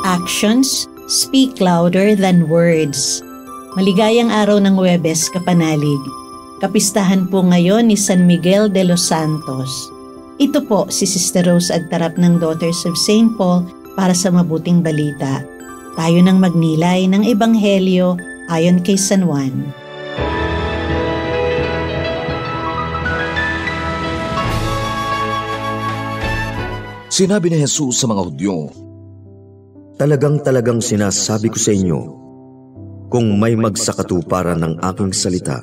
Actions speak louder than words. Maligayang araw ng Huwebes, kapanalig. Kapistahan po ngayon ni San Miguel de los Santos. Ito po si Sister Rose Agtarap ng Daughters of St. Paul para sa mabuting balita. Tayo nang magnilay ng Ebanghelyo ayon kay San Juan. Sinabi ni Jesus sa mga Hudyo, Talagang sinasabi ko sa inyo, kung may magsakatuparan ng aking salita,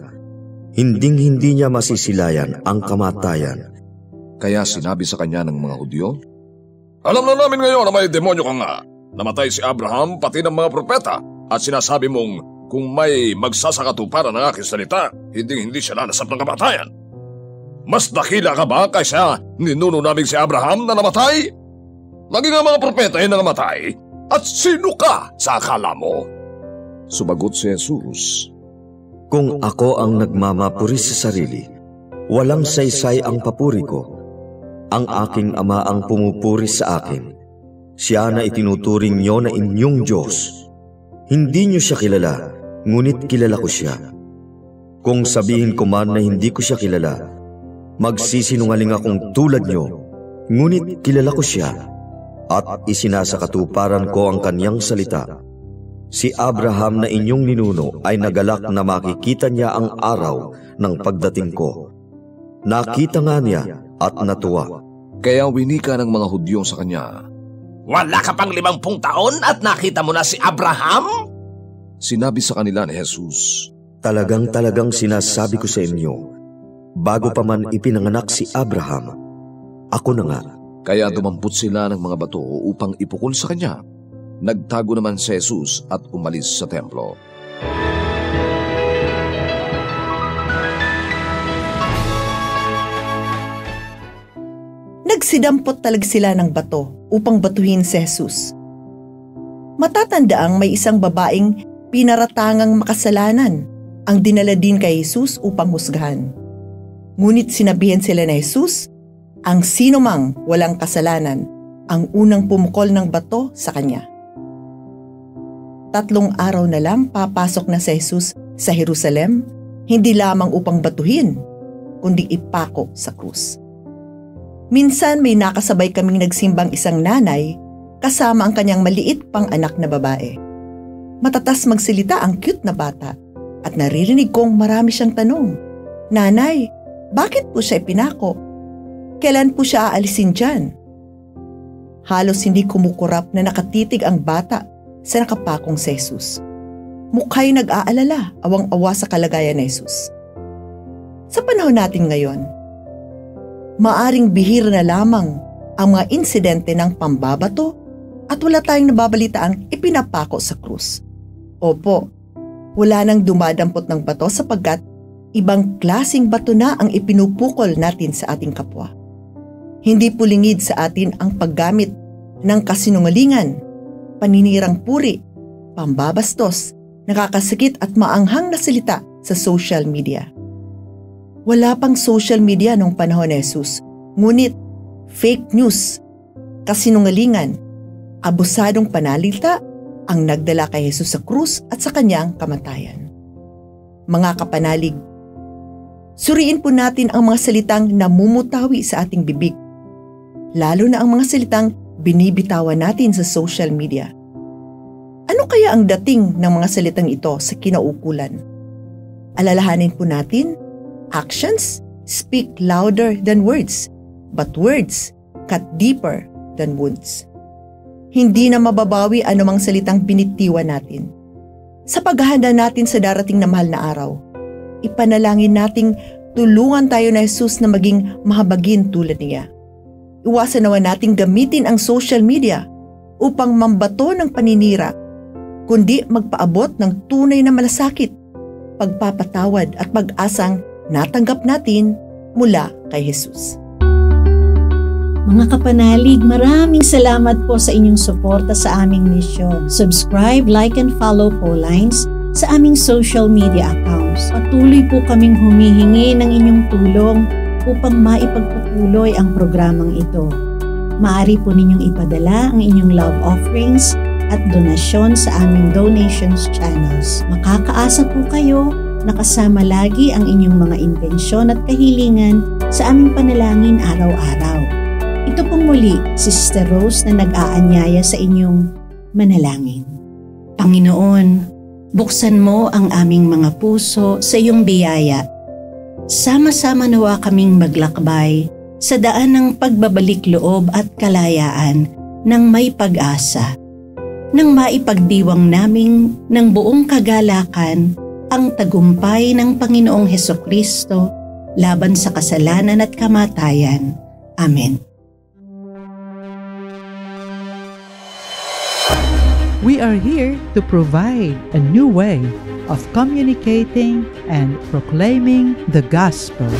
hinding-hindi niya masisilayan ang kamatayan. Kaya sinabi sa kanya ng mga Hudyo, Alam na namin ngayon na may demonyo ka nga. Namatay si Abraham pati ng mga propeta at sinasabi mong kung may magsasakatuparan ng aking salita, hinding-hindi siya nanasap ng kamatayan. Mas dakila ka ba kaysa ninuno namin si Abraham na namatay? Naging ang mga propeta ay namatay. At sino ka sa akala mo? Sumagot si Jesus, Kung ako ang nagmamapuri sa sarili, walang saysay ang papuri ko. Ang aking Ama ang pumupuri sa akin. Siya na itinuturing niyo na inyong Diyos. Hindi niyo siya kilala, ngunit kilala ko siya. Kung sabihin ko man na hindi ko siya kilala, magsisinungaling akong tulad niyo, ngunit kilala ko siya. At isinasakatuparan ko ang kaniyang salita. Si Abraham na inyong ninuno ay nagalak na makikita niya ang araw ng pagdating ko. Nakita nga niya at natuwa. Kaya winika ng mga Hudyo sa kanya, Wala ka pang 50 taon at nakita mo na si Abraham? Sinabi sa kanila ni Jesus, Talagang sinasabi ko sa inyo, bago pa man ipinanganak si Abraham, ako na nga. Kaya dumampot sila ng mga bato upang ipukol sa kanya. Nagtago naman si Jesus at umalis sa templo. Nagsidampot talaga sila ng bato upang batuhin si Jesus. Matatandaang may isang babaeng pinaratangang makasalanan ang dinala din kay Jesus upang husgahan. Ngunit sinabihan sila ni Jesus, ang sino mang walang kasalanan ang unang pumukol ng bato sa kanya. 3 araw na lang papasok na si Jesus sa Jerusalem, hindi lamang upang batuhin, kundi ipako sa krus. Minsan may nakasabay kaming nagsimbang isang nanay kasama ang kanyang maliit pang anak na babae. Matatas magsilita ang cute na bata at naririnig kong marami siyang tanong. Nanay, bakit po siya ipinako? Kailan po siya aalisin dyan? Halos hindi kumukurap na nakatitig ang bata sa nakapakong si Jesus. Mukha'y nag-aalala, awang-awa sa kalagayan ni Jesus. Sa panahon natin ngayon, maaring bihira na lamang ang mga insidente ng pambabato at wala tayong nababalitaang ipinapako sa krus. Opo, wala nang dumadampot ng bato sapagkat ibang klasing bato na ang ipinupukol natin sa ating kapwa. Hindi pulingid sa atin ang paggamit ng kasinungalingan, paninirang puri, pambabastos, nakakasakit at maanghang na salita sa social media. Wala pang social media noong panahon ni Jesus, ngunit fake news, kasinungalingan, abusadong panalita ang nagdala kay Jesus sa krus at sa kanyang kamatayan. Mga kapanalig, suriin po natin ang mga salitang namumutawi sa ating bibig, lalo na ang mga salitang binibitawan natin sa social media. Ano kaya ang dating ng mga salitang ito sa kinaukulan? Alalahanin po natin, actions speak louder than words, but words cut deeper than wounds. Hindi na mababawi anumang salitang binitiwan natin. Sa paghahanda natin sa darating na mahal na araw, ipanalangin nating tulungan tayo na Jesus na maging mahabagin tulad niya. Iwasan naman nating gamitin ang social media upang mambato ng paninira, kundi magpaabot ng tunay na malasakit, pagpapatawad at pag-asang natanggap natin mula kay Jesus. Mga kapanalig, maraming salamat po sa inyong suporta sa aming misyon. Subscribe, like, and follow po lines sa aming social media accounts. Patuloy po kaming humihingi ng inyong tulong upang maipagpatuloy ang programang ito. Maaari po ninyong ipadala ang inyong love offerings at donasyon sa aming donations channels. Makakaasa po kayo na kasama lagi ang inyong mga intensyon at kahilingan sa aming panalangin araw-araw. Ito pong muli, Sister Rose na nag-aanyaya sa inyong manalangin. Panginoon, buksan mo ang aming mga puso sa iyong biyaya. Sama-sama nawa kaming maglakbay sa daan ng pagbabalik loob at kalayaan ng may pag-asa, nang maipagdiwang naming ng buong kagalakan ang tagumpay ng Panginoong Hesukristo laban sa kasalanan at kamatayan. Amen. We are here to provide a new way of communicating and proclaiming the gospel.